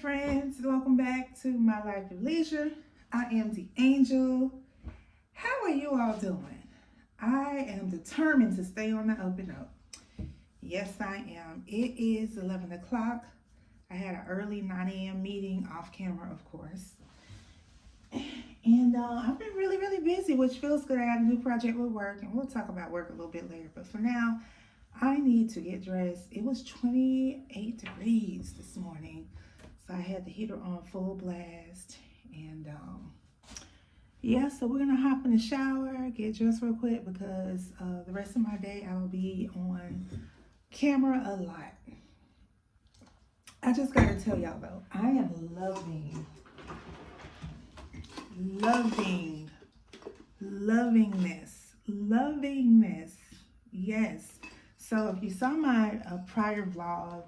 friends, welcome back to My Life of Leisure. I am the Angel. How are you all doing? I am determined to stay on the up and up. Yes, I am. It is 11 o'clock. I had an early 9 a.m. meeting off camera, of course. And I've been really busy, which feels good. I got a new project with work, and we'll talk about work a little bit later. But for now, I need to get dressed. It was 28 degrees this morning, so I had the heater on full blast. And yeah, so we're gonna hop in the shower, get dressed real quick because the rest of my day I will be on camera a lot. I just gotta tell y'all though, I am loving this. Yes. So if you saw my prior vlog,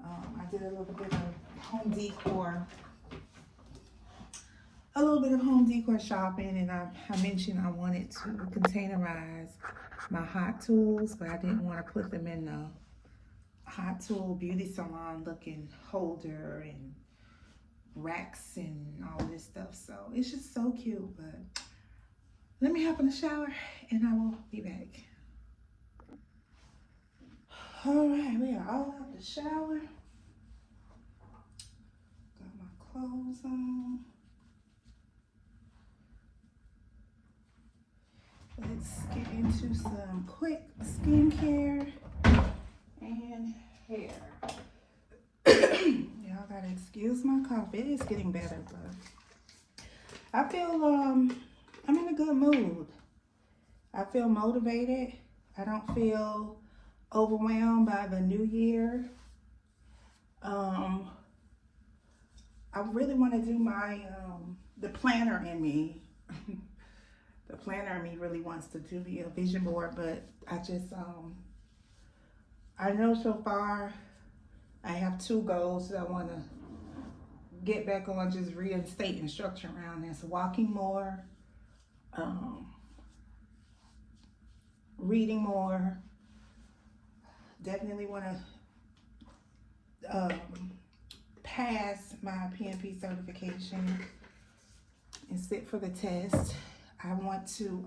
I did a little bit of home decor, shopping, and I mentioned I wanted to containerize my hot tools, but I didn't want to put them in the hot tool beauty salon looking holder and racks and all this stuff. So it's just so cute. But let me hop in the shower and I will be back. All right, we are all out the shower. Got my clothes on. Let's get into some quick skincare and hair. Y'all gotta excuse my cough. It is getting better, but I feel I'm in a good mood. I feel motivated. I don't feel overwhelmed by the new year. I really want to do my the planner in me. The planner in me really wants to do the vision board, but I just I know so far I have two goals that I want to get back on, just reinstating structure around this: walking more, reading more. Definitely want to pass my PNP certification and sit for the test. I want to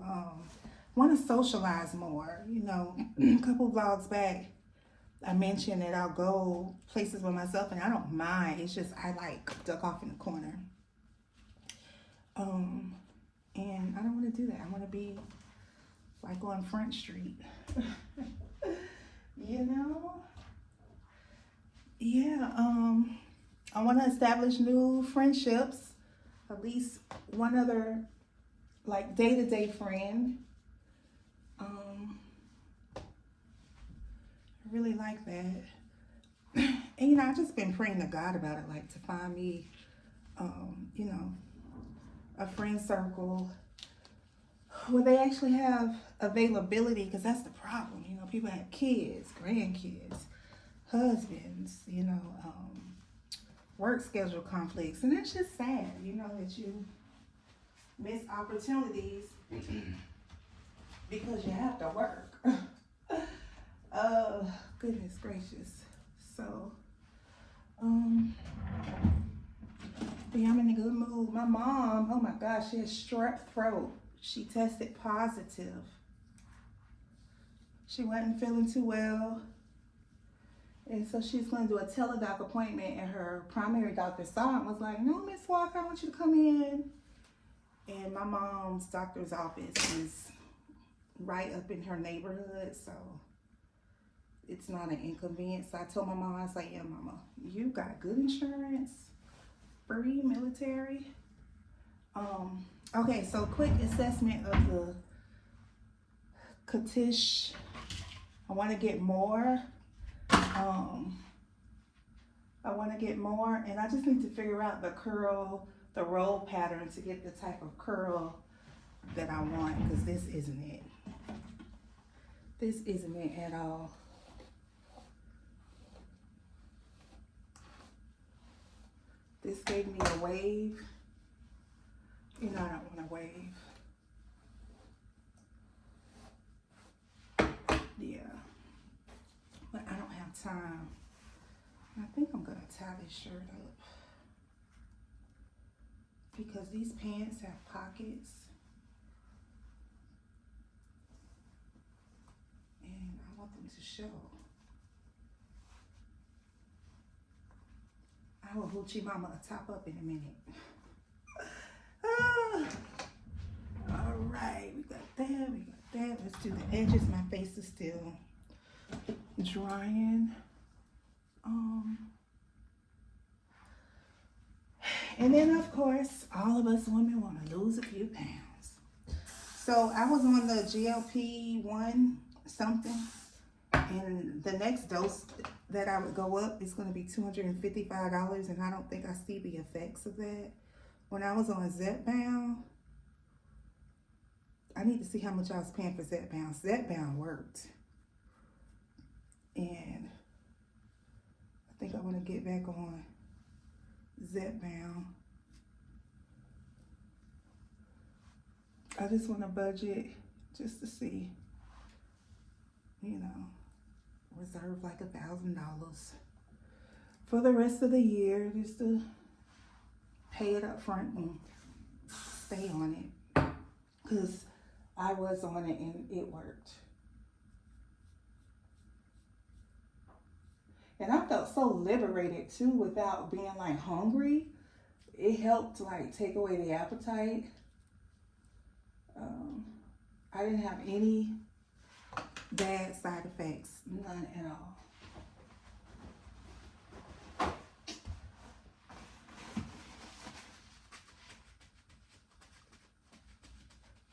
socialize more. You know, a couple vlogs back, I mentioned that I'll go places with myself, and I don't mind. It's just I like duck off in the corner. And I don't want to do that. I want to be like on Front Street. You know? Yeah, I want to establish new friendships, at least one other like day-to-day friend. I really like that. And you know, I've just been praying to God about it, like to find me, you know, a friend circle where they actually have availability, because that's the problem. You know, people have kids, grandkids, husbands, you know, work schedule conflicts, and that's just sad, you know, that you miss opportunities because you have to work. Goodness gracious. So, yeah, I'm in a good mood. My mom, oh my gosh, she has strep throat. She tested positive. She wasn't feeling too well. And so she's going to do a teledoc appointment, and her primary doctor saw it and was like, "No, Miss Walker, I want you to come in." And my mom's doctor's office is right up in her neighborhood, so it's not an inconvenience. So I told my mom, I was like, "Yeah, Mama, you got good insurance, free military." Okay, so quick assessment of the Katish. I want to get more. And I just need to figure out the roll pattern to get the type of curl that I want, because this isn't it. This isn't it at all. This gave me a wave. You know, I don't want a wave. Yeah. But I don't have time. I think I'm gonna tie this shirt up. because these pants have pockets. And I want them to show. I will hoochie mama a top up in a minute. All right, we got that, we got that. Let's do the edges. My face is still drying. And then of course, all of us women want to lose a few pounds. So I was on the GLP-1 something, and the next dose that I would go up is going to be $255, and I don't think I see the effects of that. When I was on Zepbound, I need to see how much I was paying for Zepbound. Zepbound worked. And I think I want to get back on Zepbound. I just want to budget just to see, you know, reserve like $1,000 for the rest of the year, just to pay it up front and stay on it, because I was on it and it worked. And I felt so liberated too, without being like hungry. It helped like take away the appetite. I didn't have any bad side effects, none at all.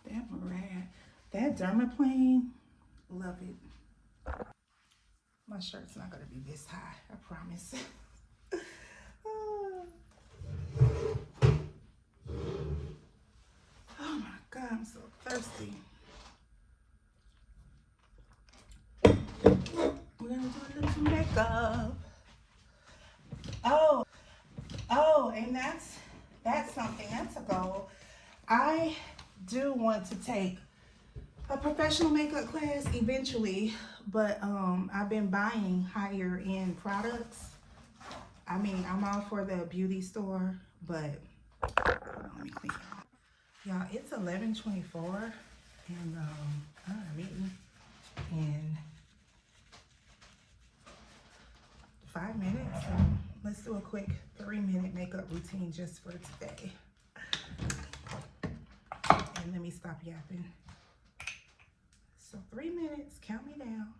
That Murad, that dermaplane, love it. My shirt's not gonna be this high, I promise. Oh my God, I'm so thirsty. We're gonna do a little makeup. Oh, and that's something, that's a goal. I do want to take a professional makeup class eventually, but I've been buying higher end products. I mean, I'm all for the beauty store, but hold on, let me clean it up. Y'all, it's 11:24, and I'm eating in 5 minutes. So let's do a quick 3-minute makeup routine just for today. And let me stop yapping. So 3 minutes, count me down.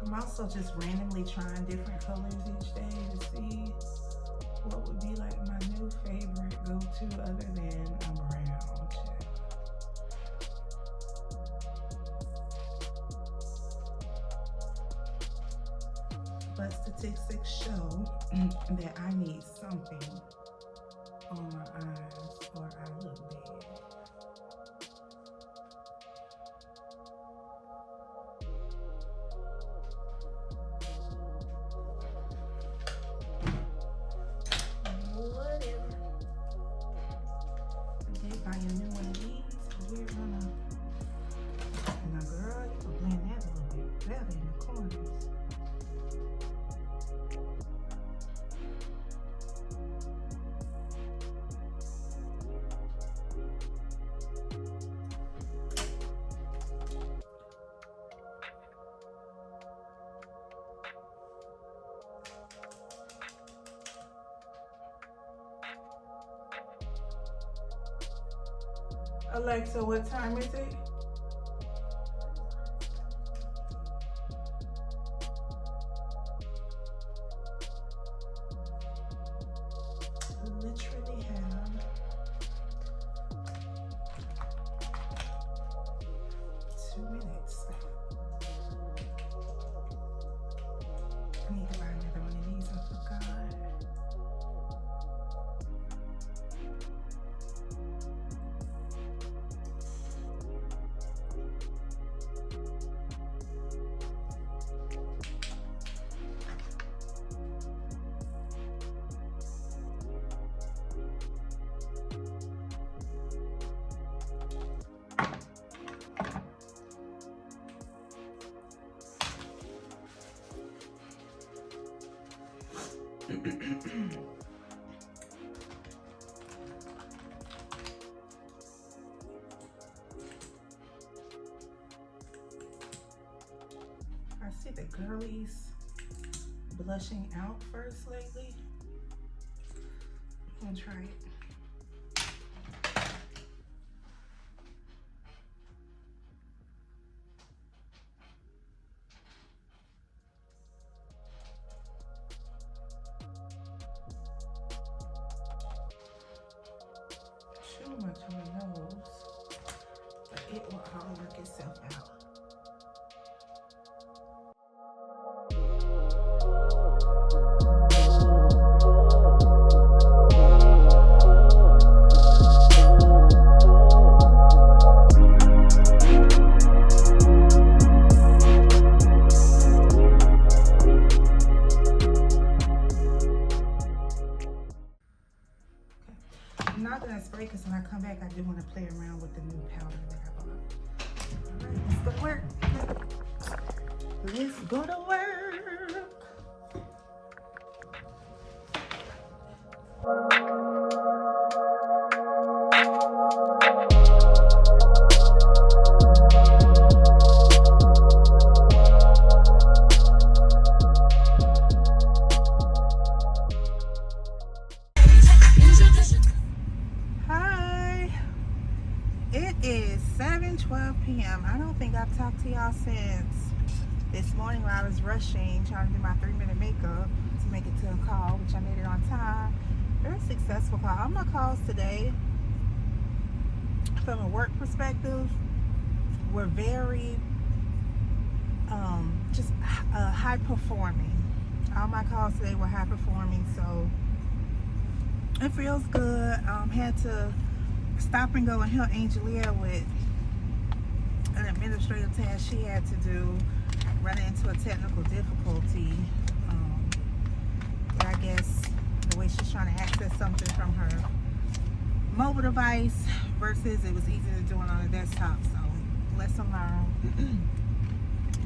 I'm also just randomly trying different colors each day to see what would be like my new favorite go-to other than a brown. But statistics show that I need something on my eyes or I look bad. Alexa, what time is it? Literally have 2 minutes. I need to buy another one of these, I forgot. I see the girlies blushing out first lately. I'm gonna try it. Too much on the nose, but it will all work itself out. I'm not gonna spray because when I come back, I do want to play around with the new powder that I bought. All right, let's go to work. Let's go to work. It is 7:12 p.m. I don't think I've talked to y'all since this morning when I was rushing, trying to do my 3-minute makeup to make it to a call, which I made it on time. Very successful call. All my calls today, from a work perspective, were very just high performing. All my calls today were high performing, so it feels good. Had to stop and go and help Angelia with an administrative task she had to do, running into a technical difficulty. But I guess the way she's trying to access something from her mobile device versus it was easy to do it on a desktop, so lesson learned.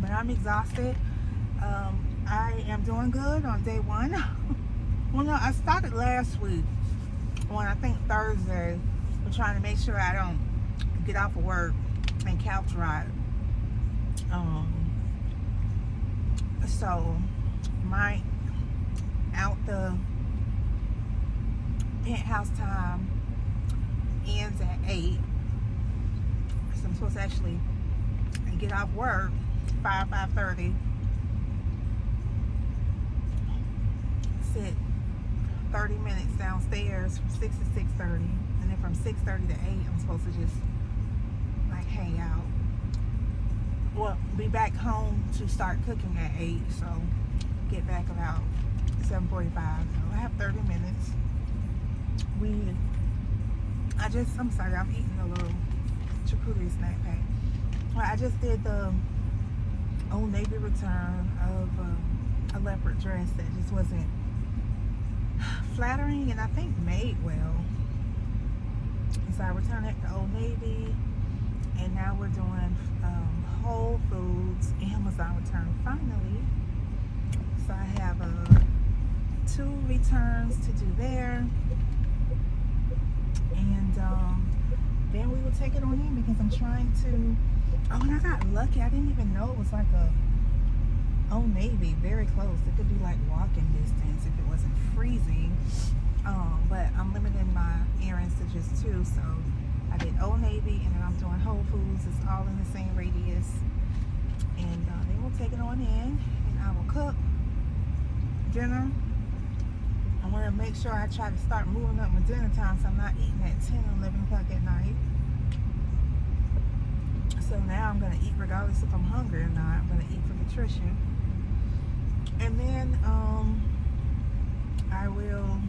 But I'm exhausted. I am doing good on day one. Well, no, I started last week on, I think, Thursday. I'm trying to make sure I don't get off of work and couch ride. So my out the penthouse time ends at 8. So I'm supposed to actually get off work 5:30. Sit 30 minutes downstairs from 6 to 6:30, and then from 6:30 to 8 I'm supposed to just like hang out. Well, be back home to start cooking at 8, so get back about 7:45. So I have 30 minutes. I'm sorry, I'm eating a little charcuterie snack pack. Well, I just did the Old Navy return of a leopard dress that just wasn't flattering and I think made well. So I returned it to Old Navy, and now we're doing Whole Foods Amazon return finally. So I have 2 returns to do there, and then we will take it on in because I'm trying to. Oh, and I got lucky. I didn't even know it was like a Old Navy, very close. It could be like walking distance if it wasn't freezing. But I'm limiting my errands to just 2, so I did Old Navy, and then I'm doing Whole Foods. It's all in the same radius, and then we'll take it on in, and I will cook dinner. I want to make sure I try to start moving up my dinner time so I'm not eating at 10 or 11 o'clock at night. So now I'm going to eat regardless if I'm hungry or not. I'm going to eat for nutrition. And then I will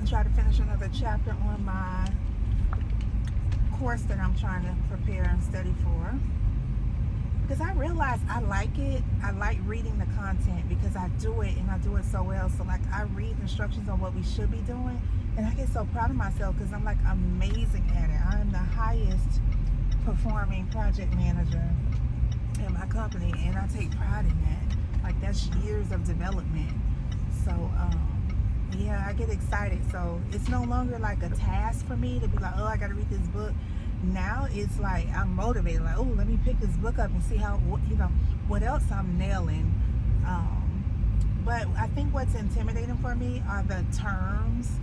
try to finish another chapter on my course that I'm trying to prepare and study for. Because I realize I like it. I like reading the content because I do it and I do it so well. So like I read instructions on what we should be doing, and I get so proud of myself because I'm like amazing at it. I'm the highest performing project manager in my company, and I take pride in that. Like, that's years of development. So yeah, I get excited. So it's no longer like a task for me to be like, oh, I gotta read this book. Now it's like I'm motivated, like, oh, let me pick this book up and see how, you know, what else I'm nailing. But I think what's intimidating for me are the terms,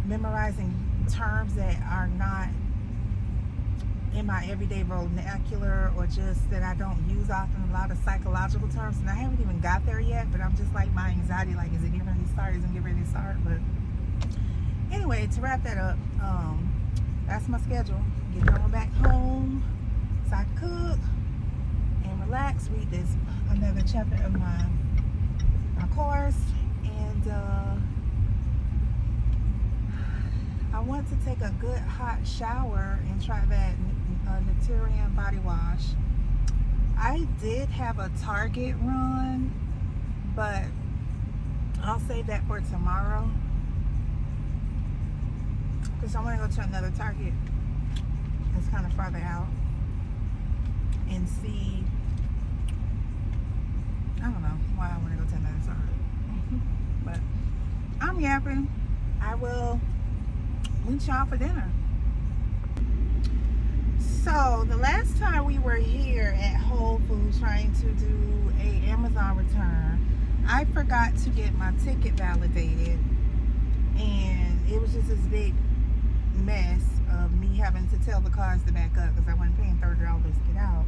memorizing terms that are not in my everyday vernacular, or just that I don't use often. A lot of psychological terms, and I haven't even got there yet, but I'm just like, my anxiety, like, is it getting ready to start? Isn't it getting ready to start? But anyway, to wrap that up, that's my schedule. Get on back home so I can cook and relax, read this another chapter of my course, and I want to take a good hot shower and try that Naturium body wash. I did have a Target run, but I'll save that for tomorrow, because I want to go to another Target that's kind of farther out and see. I don't know why I want to go to another Target, but I'm yapping. I will meet y'all for dinner. So the last time we were here at Whole Foods trying to do a Amazon return, I forgot to get my ticket validated, and it was just this big mess of me having to tell the cars to back up because I wasn't paying $30 to get out.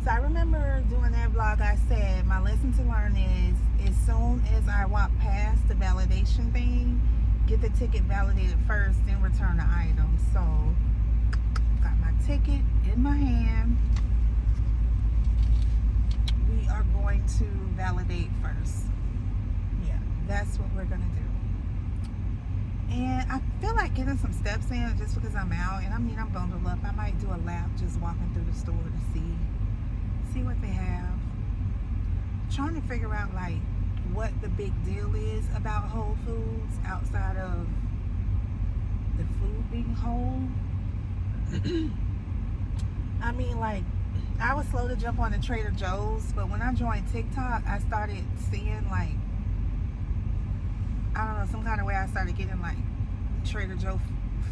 So I remember doing that vlog, I said my lesson to learn is, as soon as I walk past the validation thing, get the ticket validated first, then return the item. So got my ticket in my hand. We are going to validate first. Yeah, that's what we're gonna do. And I feel like getting some steps in just because I'm out, and I mean, I'm bundled up. I might do a lap just walking through the store to see what they have. Trying to figure out like what the big deal is about Whole Foods outside of the food being whole. I mean, like, I was slow to jump on the Trader Joe's, but when I joined TikTok, I started seeing like, I don't know, some kind of way I started getting like Trader Joe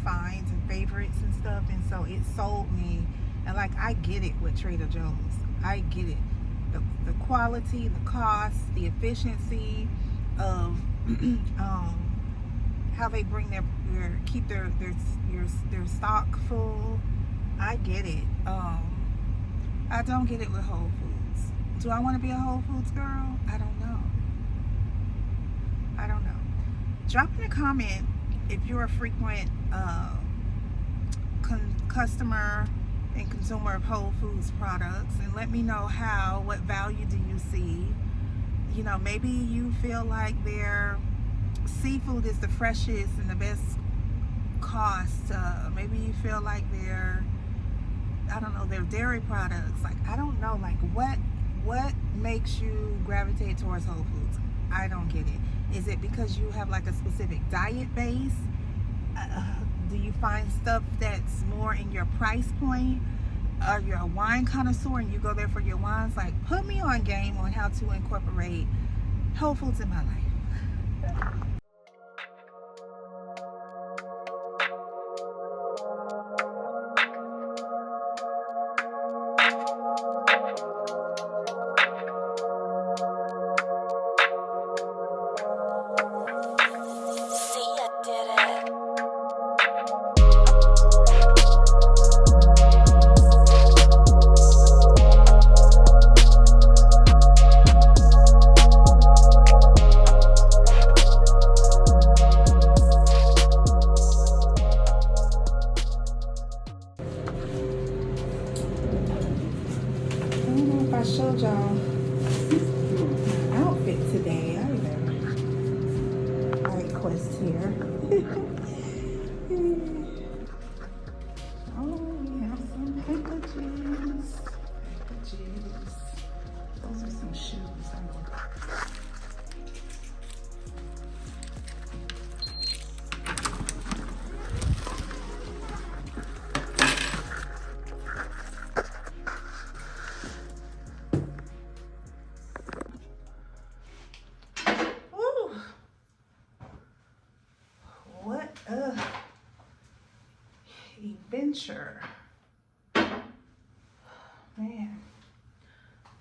finds and favorites and stuff, and so it sold me. And like, I get it with Trader Joe's. I get it. The quality, the cost, the efficiency of how they bring keep their stock full. I get it. I don't get it with Whole Foods. Do I want to be a Whole Foods girl? I don't know. Drop in a comment if you're a frequent customer and consumer of Whole Foods products, and let me know what value do you see. You know, maybe you feel like their seafood is the freshest and the best cost. Maybe you feel like their dairy products, like, I don't know, like what makes you gravitate towards Whole Foods? I don't get it. Is it because you have like a specific diet base? Do you find stuff that's more in your price point? Are you a wine connoisseur and you go there for your wines? Like, put me on game on how to incorporate Whole Foods in my life. I showed y'all my outfit today. I request here. Oh, we have some packages. Those are some shoes. adventure. Man.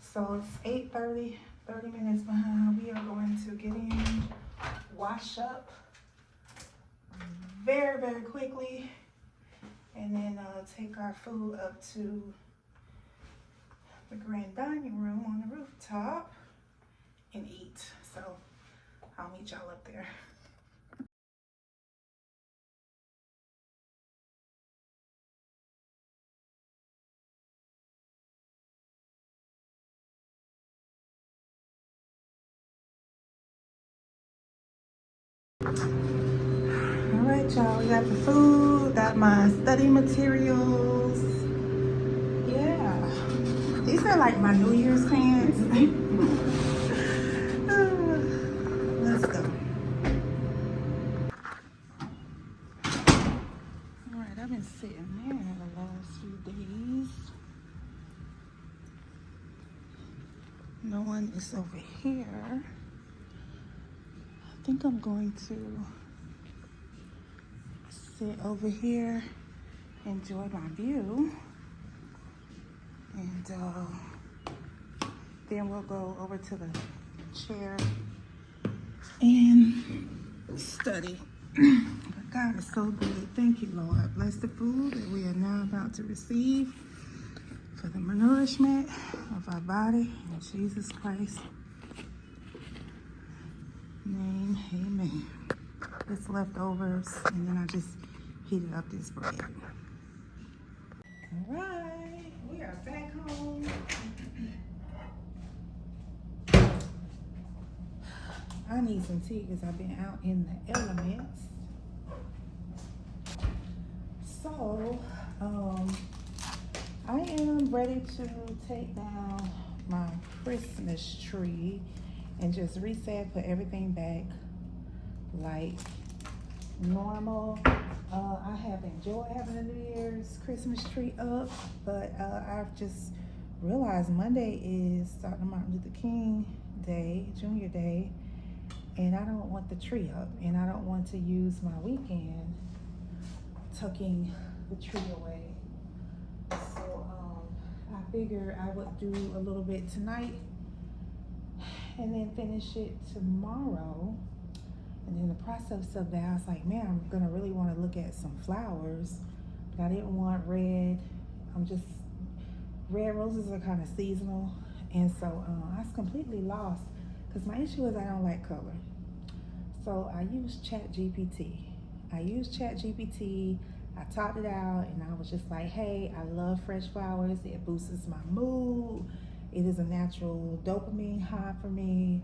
So it's 8:30, 30 minutes behind. We are going to get in, wash up very, very quickly, and then take our food up to the grand dining room on the rooftop and eat. So I'll meet y'all up there. All right, y'all, we got the food, got my study materials. Yeah, these are like my New Year's pants. Let's go. All right, I've been sitting there the last few days. No one is over here. I think I'm going to sit over here, enjoy my view, and then we'll go over to the chair and study. But God is so good. Thank you, Lord. Bless the food that we are now about to receive for the nourishment of our body in Jesus Christ's name. Amen. It's leftovers, and then I just heated up this bread. All right, we are back home. I need some tea because I've been out in the elements. So, I am ready to take down my Christmas tree and just reset, put everything back like normal. I have enjoyed having a New Year's Christmas tree up, but I've just realized Monday is Dr. Martin Luther King Day, Junior Day, and I don't want the tree up, and I don't want to use my weekend tucking the tree away. So I figured I would do a little bit tonight and then finish it tomorrow. And in the process of that, I was like, man, I'm gonna really want to look at some flowers, but I didn't want red. Red roses are kind of seasonal, and so I was completely lost because my issue is I don't like color. So I used ChatGPT. I topped it out, and I was just like, hey, I love fresh flowers. It boosts my mood. It is a natural dopamine high for me.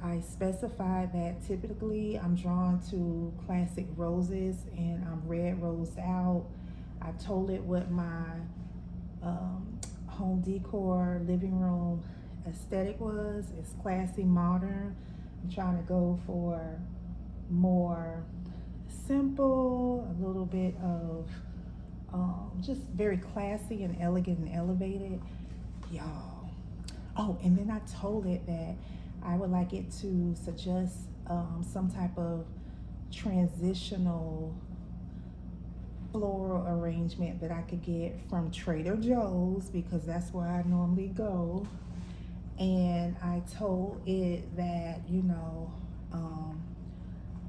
I specified that typically I'm drawn to classic roses, and I'm red rosed out. I told it what my home decor living room aesthetic was. It's classy, modern. I'm trying to go for more simple, a little bit of just very classy and elegant and elevated, y'all. Oh, and then I told it that I would like it to suggest some type of transitional floral arrangement that I could get from Trader Joe's, because that's where I normally go. And I told it that, you know,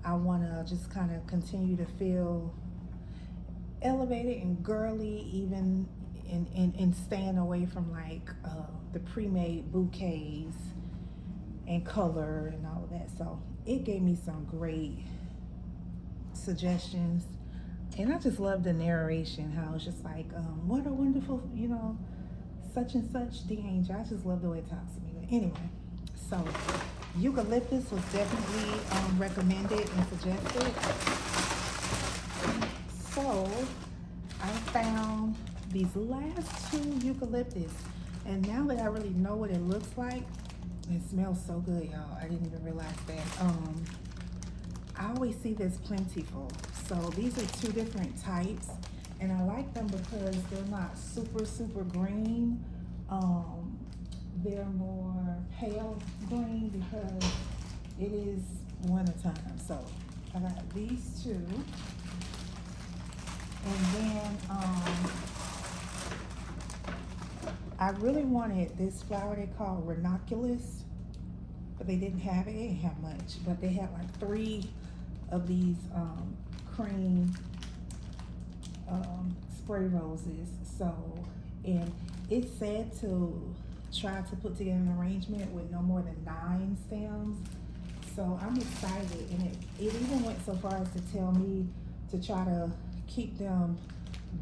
I want to just kind of continue to feel elevated and girly, even in staying away from like the pre-made bouquets and color and all of that. So it gave me some great suggestions, and I just love the narration, how it's just like what a wonderful, you know, such and such the angel. I just love the way it talks to me. But anyway, so eucalyptus was definitely recommended and suggested. So I found these last two eucalyptus, and now that I really know what it looks like, it smells so good, y'all. I didn't even realize that. I always see this plentiful. So these are two different types, and I like them because they're not super green. They're more pale green because it is winter time. So I got these two, And then I really wanted this flower they call ranunculus, but they didn't have it. They didn't have much, but they had like 3 of these cream spray roses. So, and it said to try to put together an arrangement with no more than 9 stems. So I'm excited, and it even went so far as to tell me to try to keep them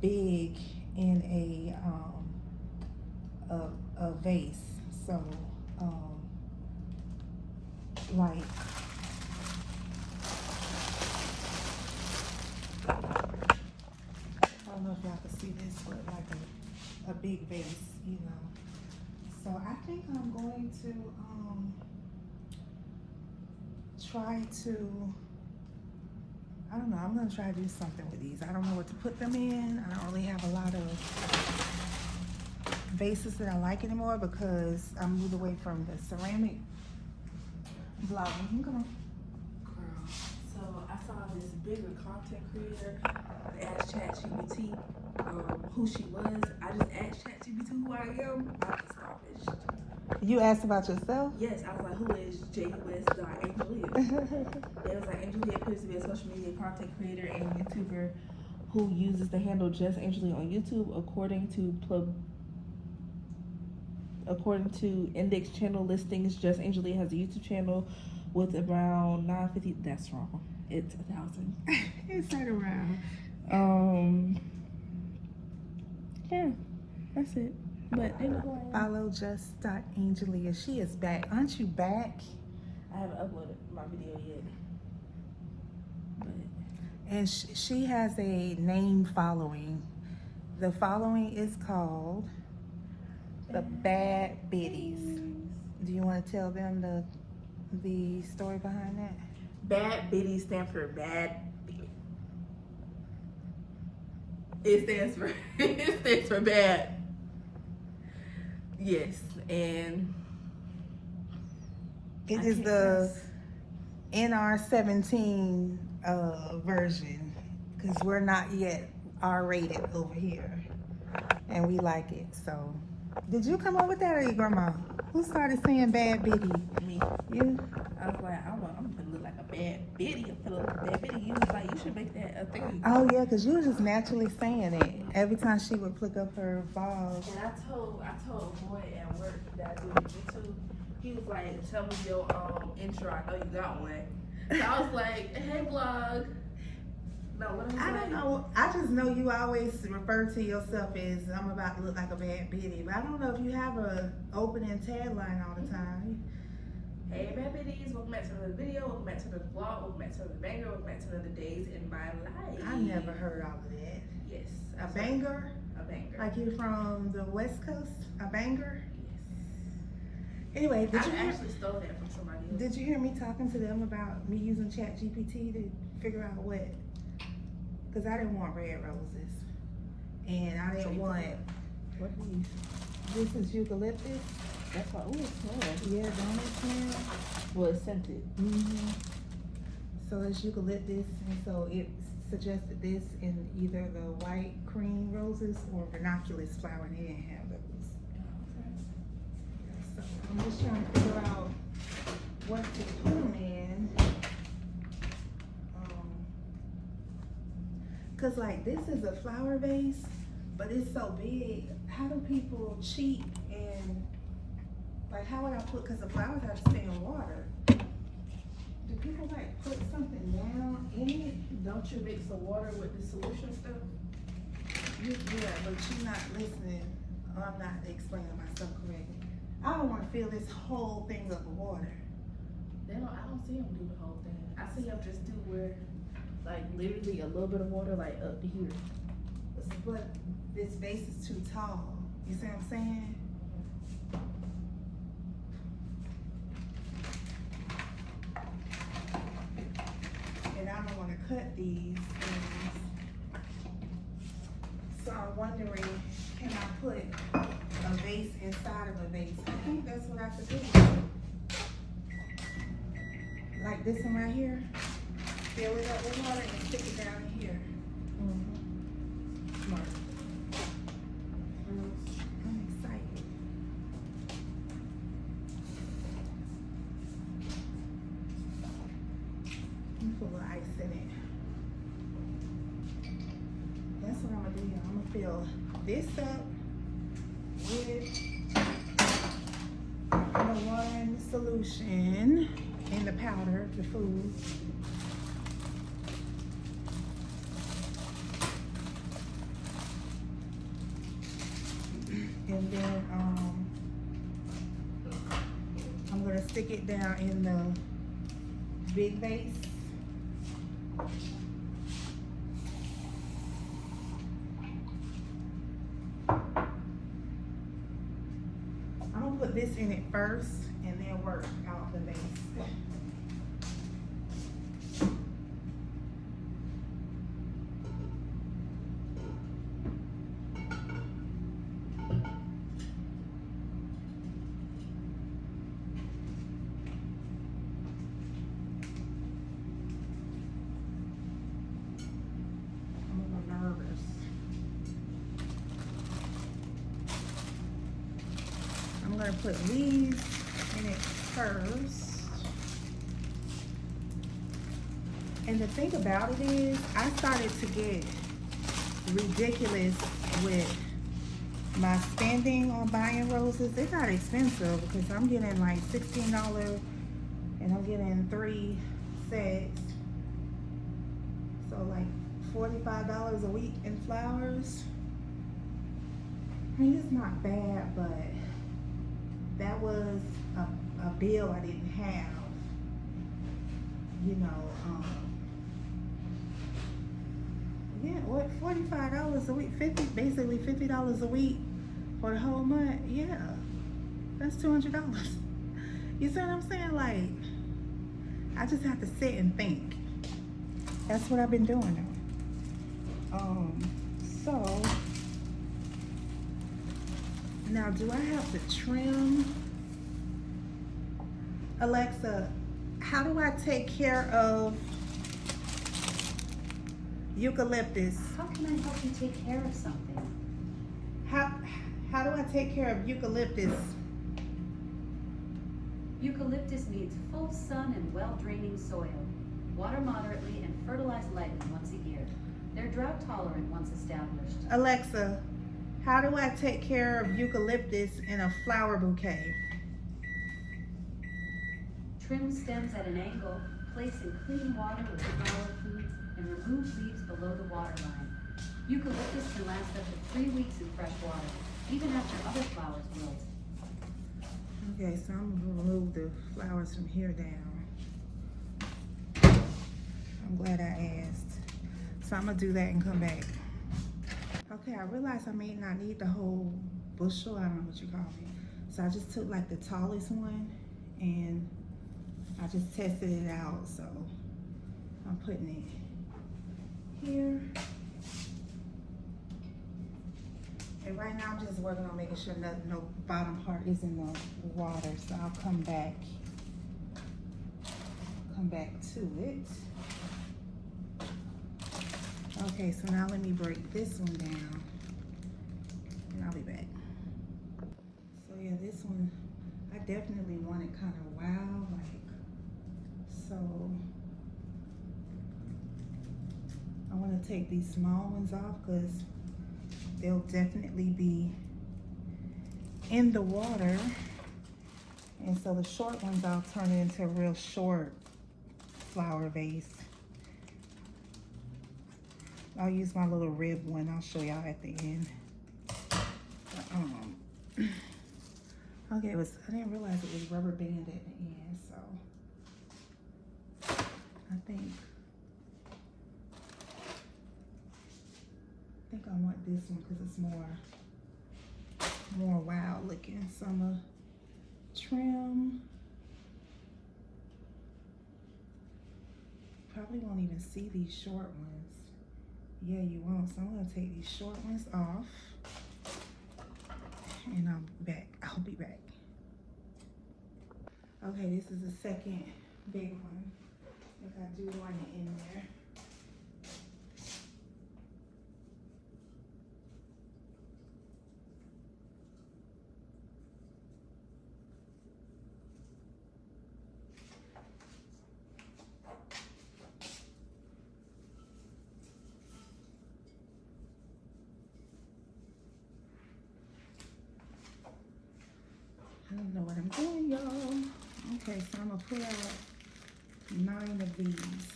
big in a vase. So like I don't know if y'all can see this, but like a big vase, you know. So I think I'm going to try to, I don't know, I'm gonna try to do something with these. I don't know what to put them in. I don't really have a lot of vases that I like anymore because I moved away from the ceramic vlogging. Come on. Girl, so I saw this bigger content creator ask ChatGPT who she was. I just asked ChatGPT who I am. I was astonished. You asked about yourself? Yes, I was like, who is JUS.Angelia? It was like, Angelia appears to be a social media content creator and YouTuber who uses the handle Just Angelia on YouTube. According to Index channel listings, Just Angelia has a YouTube channel with around 950. That's wrong. It's 1,000. It's right around. Yeah, that's it. But they know who I am. Follow Just.Angelia. She is back. Aren't you back? I haven't uploaded my video yet. But And she has a name following. The following is called the Bad Biddies. Do you want to tell them the story behind that? Bad Biddies stand for bad. It stands for bad. Yes, and It is the NR17 version, because we're not yet R-rated over here, and we like it. So, did you come up with that or your grandma? Who started saying Bad Biddy? Me. You? I was like, I'm gonna look like a bad biddy. I'm gonna look like a bad biddy. You was like, you should make that a thing. Oh yeah, because you were just naturally saying it every time she would flick up her balls. And I told a boy at work that I do YouTube. He was like, tell me your intro. I know you got one. So I was like, hey vlog. No, what am I I saying? don't know. I just know you always refer to yourself as I'm about to look like a bad biddy, but I don't know if you have a opening tagline all the time. Hey bad biddies, welcome back to another video, welcome back to another vlog, welcome back to another banger, welcome back to another days in my life. I never heard all of that. Yes. A banger? A banger. Like you're from the West Coast? A banger? Yes. Anyway, I actually stole that from somebody else. did you hear me talking to them about me using ChatGPT to figure out what? Because I didn't want red roses. And I didn't want, What are these? this is eucalyptus. That's why, ooh, it smells. Yeah, don't it smell? Well, it's scented. Mm-hmm. So it's eucalyptus, and so it suggested this in either the white cream roses or ranunculus flower, and they didn't have those. So I'm just trying to figure out what to put them in. Cause like this is a flower vase, but it's so big. How do people cheat and like how would I put? Cause the flowers have to stay in water. Do people like put something down in it? Don't you mix the water with the solution stuff? Yeah, but you're not listening. Or I'm not explaining myself correctly. I don't want to fill this whole thing up with water. I don't see them do the whole thing. I see them just do where, like literally a little bit of water, like up to here. But this vase is too tall. You see what I'm saying? And I don't want to cut these things. So I'm wondering, can I put a vase inside of a vase? I think that's what I could do. Like this one right here. Fill it up with water and stick it down in here. ice in it. That's what I'm gonna do here. I'm gonna fill this up with the one solution in the powder, the food. And then I'm gonna stick it down in the big vase. I'm gonna put this in it first and then work out the vase. I'm gonna put these in it first. And the thing about it is, I started to get ridiculous with my spending on buying roses. They got expensive because I'm getting like $16 and I'm getting 3 sets. So like $45 a week in flowers. I mean, it's not bad, but that was a bill I didn't have. You know, yeah, what, $45 a week, basically $50 a week for the whole month. Yeah, that's $200. You see what I'm saying? Like, I just have to sit and think. That's what I've been doing now. So now, do I have to trim? Alexa, how do I take care of eucalyptus? How can I help you take care of something? How do I take care of eucalyptus? Eucalyptus needs full sun and well-draining soil. Water moderately and fertilize lightly once a year. They're drought tolerant once established. Alexa, how do I take care of eucalyptus in a flower bouquet? Trim stems at an angle, place in clean water with flower food, and remove leaves below the water line. Eucalyptus can last up to 3 weeks in fresh water, even after other flowers wilt. Okay, so I'm gonna remove the flowers from here down. I'm glad I asked. So I'm gonna do that and come back. Okay, I realized I may not need the whole bushel, I don't know what you call it. So I just took like the tallest one and I just tested it out. So I'm putting it here. And right now I'm just working on making sure no bottom part is in the water. So I'll come back to it. Okay, so now let me break this one down and I'll be back. So yeah, this one, I definitely want it kind of wild, like, so I want to take these small ones off because they'll definitely be in the water. And so the short ones, I'll turn it into a real short flower vase. I'll use my little rib one. I'll show y'all at the end. Okay, I didn't realize it was rubber band at the end, so I think I want this one because it's more wild looking. So I'm gonna trim. Probably won't even see these short ones. Yeah, you won't. So I'm gonna take these short ones off and I'll be back. Okay, this is the second big one. If I do want it in there. I don't know what I'm doing, y'all. Okay, so I'm gonna pull out 9 of these.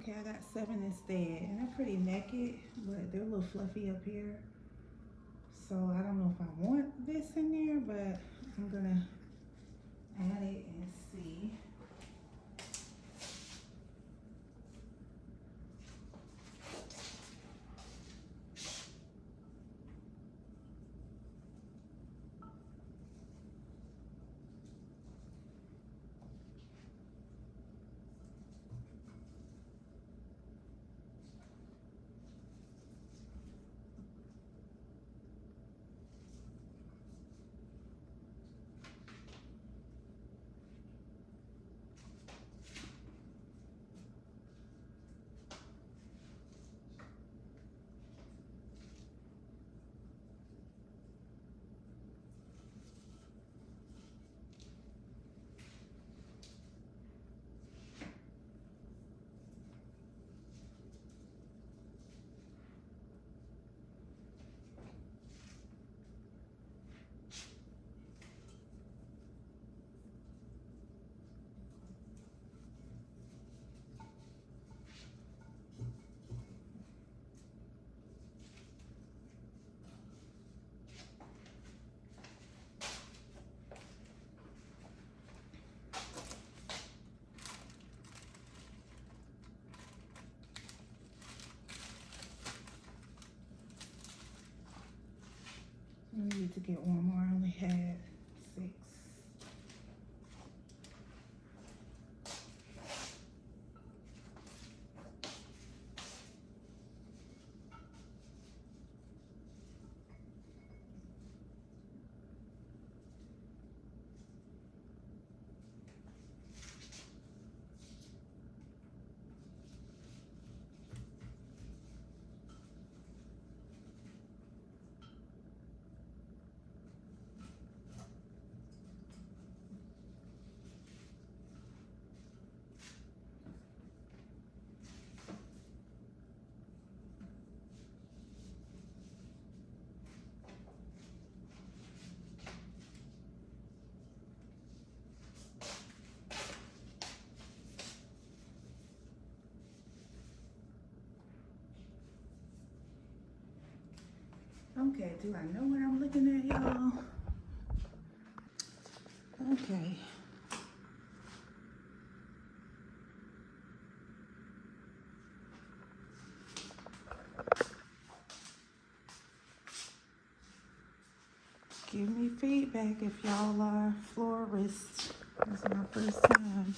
Okay, I got 7 instead, and they're pretty naked, but they're a little fluffy up here. So I don't know if I want this in there, but I'm gonna add it and see. I need to get one more. I only had 6. Okay, do I know what I'm looking at, y'all? Okay. Give me feedback if y'all are florists. This is my first time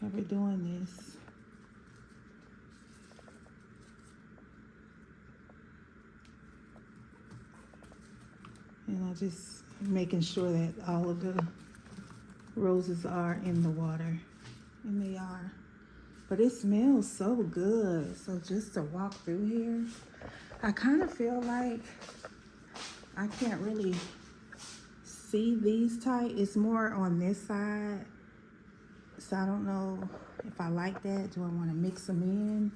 ever doing this. And I just making sure that all of the roses are in the water. And they are. But it smells so good. So just to walk through here, I kind of feel like I can't really see these tight. It's more on this side. So I don't know if I like that. Do I want to mix them in?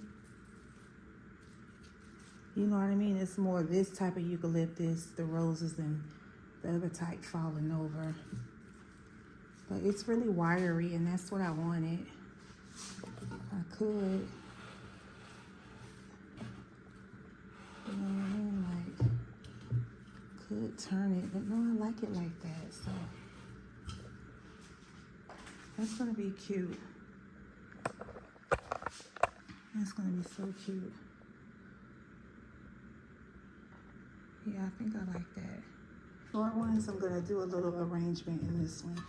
You know what I mean? It's more this type of eucalyptus, the roses, and the other type falling over. But it's really wiry, and that's what I wanted. I could, you know what I mean? Like, could turn it, but no, I like it like that. So that's gonna be cute. That's gonna be so cute. Yeah, I think I like that. Short ones, I'm gonna do a little arrangement in this one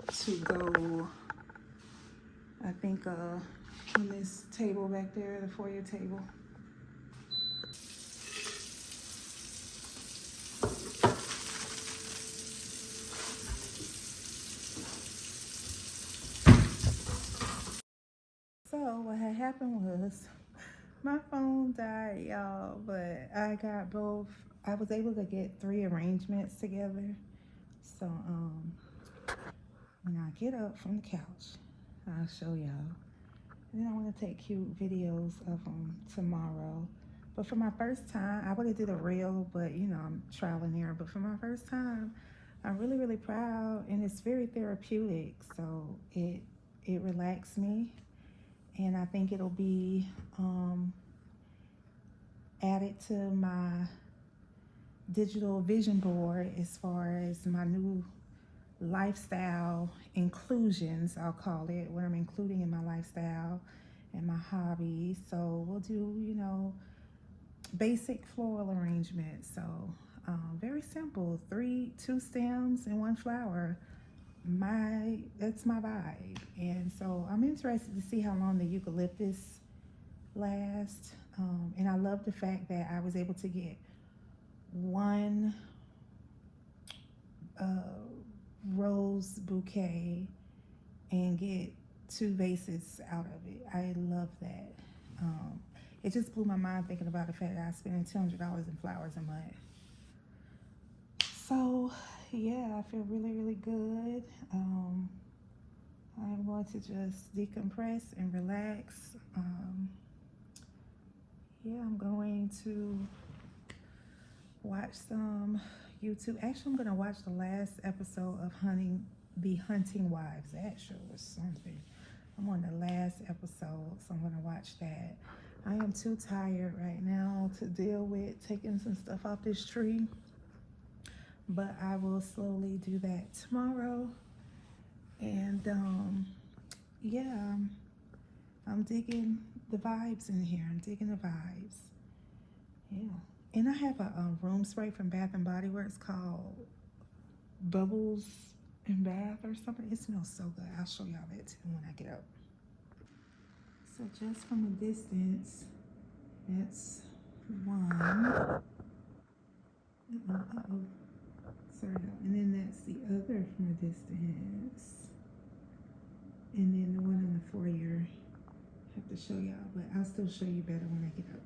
to go, I think, on this table back there, the foyer table. So what had happened was my phone died, y'all, but I got both. I was able to get 3 arrangements together. So when I get up from the couch, I'll show y'all. And then I want to take cute videos of them tomorrow. But for my first time, I would have did a reel, but you know, I'm trial and error. But for my first time, I'm really, really proud, and it's very therapeutic. So it relaxed me, and I think it'll be added to my digital vision board as far as my new lifestyle inclusions, I'll call it, what I'm including in my lifestyle and my hobbies. So we'll do, basic floral arrangements. So very simple, two stems and one flower. That's my vibe. And so I'm interested to see how long the eucalyptus lasts. And I love the fact that I was able to get one rose bouquet and get 2 vases out of it. I love that. It just blew my mind thinking about the fact that I spent $200 in flowers a month. So yeah, I feel really, really good. I'm going to just decompress and relax. I'm going to watch some YouTube. Actually, I'm going to watch the last episode of The Hunting Wives. That show was something. I'm on the last episode, so I'm going to watch that. I am too tired right now to deal with taking some stuff off this tree, but I will slowly do that tomorrow. And I'm digging the vibes in here. I'm digging the vibes. Yeah. And I have a room spray from Bath and Body Works called Bubbles and Bath or something. It smells so good. I'll show y'all that too when I get up. So just from a distance, that's one. Sorry, and then that's the other from a distance. And then the one in the foyer. I have to show y'all, but I'll still show you better when I get up.